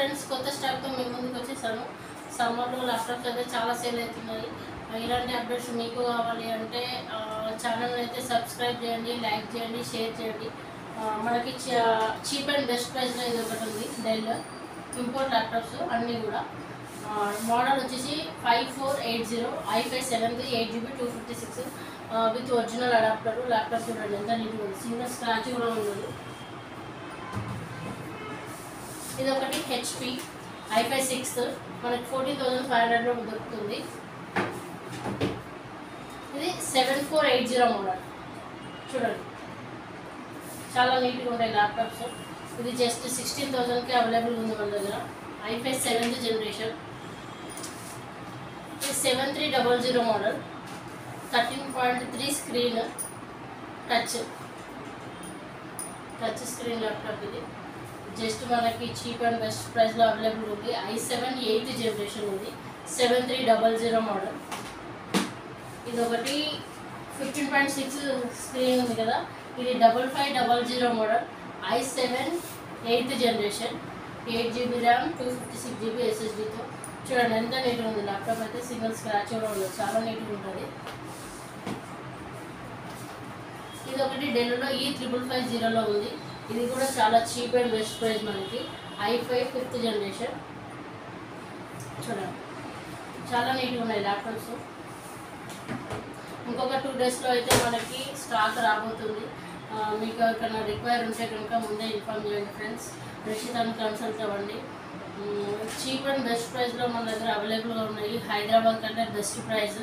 Friends, కొత్త స్టాక్తో మీ ముందుకు వచ్చేసాను. సమ్మర్లో ల్యాప్టాప్స్ అయితే చాలా సేల్ అవుతున్నాయి. ఇలాంటి అప్డేట్స్ మీకు కావాలి అంటే ఛానల్ అయితే సబ్స్క్రైబ్ చేయండి, లైక్ చేయండి, షేర్ చేయండి. మనకి చీప్ అండ్ బెస్ట్ ప్రైస్లో ఇది ఒకటి ఉంది. డెల్ ఇంపోర్ట్ ల్యాప్టాప్స్ అన్నీ కూడా. మోడల్ వచ్చేసి 5480 i5 7th 8GB 256 with original adapter. Laptop చూడండి ఎంత నీట్గా ఉంది, సింగిల్ స్క్రాచ్ కూడా ఉండదు. ఇది ఒకటి HP i5 6th మనకి 14,500లో దొరుకుతుంది. ఇది 7480 మోడల్. చూడండి చాలా నీట్గా ఉంటాయి ల్యాప్టాప్స్. ఇది జస్ట్ 16,000కి అవైలబుల్ ఉంది మన దగ్గర. i5 7th generation. ఇది 7300 model, 13.3 screen, touch screen laptop. ఇది జస్ట్ మనకి చీప్ అండ్ బెస్ట్ ప్రైస్లో అవైలబుల్ ఉంది. i7 8th జనరేషన్ ఉంది, 7300 మోడల్. ఇది ఒకటి 15.6 స్క్రీన్ ఉంది కదా, ఇది 5500 model, i7 8th generation, 8GB RAM, 256GB SSDతో. చూడండి ఎంత నీట్గా ఉంది ల్యాప్టాప్ అయితే, సింగిల్ స్క్రాచ్ కూడా ఉండదు, చాలా నీట్గా ఉంటుంది. ఇది ఒకటి డెల్లో E5550లో ఉంది. ఇది కూడా చాలా చీప్ అండ్ బెస్ట్ ప్రైస్ మనకి. i5 5th generation. చూడండి చాలా నీట్గా ఉన్నాయి ల్యాప్టాప్స్. ఇంకొక 2 డేస్లో అయితే మనకి స్టాక్ రాబోతుంది. మీకు ఎవరికైనా రిక్వైర్ ఉంటే కనుక ముందే ఇన్ఫార్మ్ చేయండి ఫ్రెండ్స్. రషితాన్ని కన్సల్ట్ అవ్వండి. చీప్ అండ్ బెస్ట్ ప్రైస్లో మన దగ్గర అవైలబుల్గా ఉన్నాయి. హైదరాబాద్ కంటే బెస్ట్ ప్రైస్.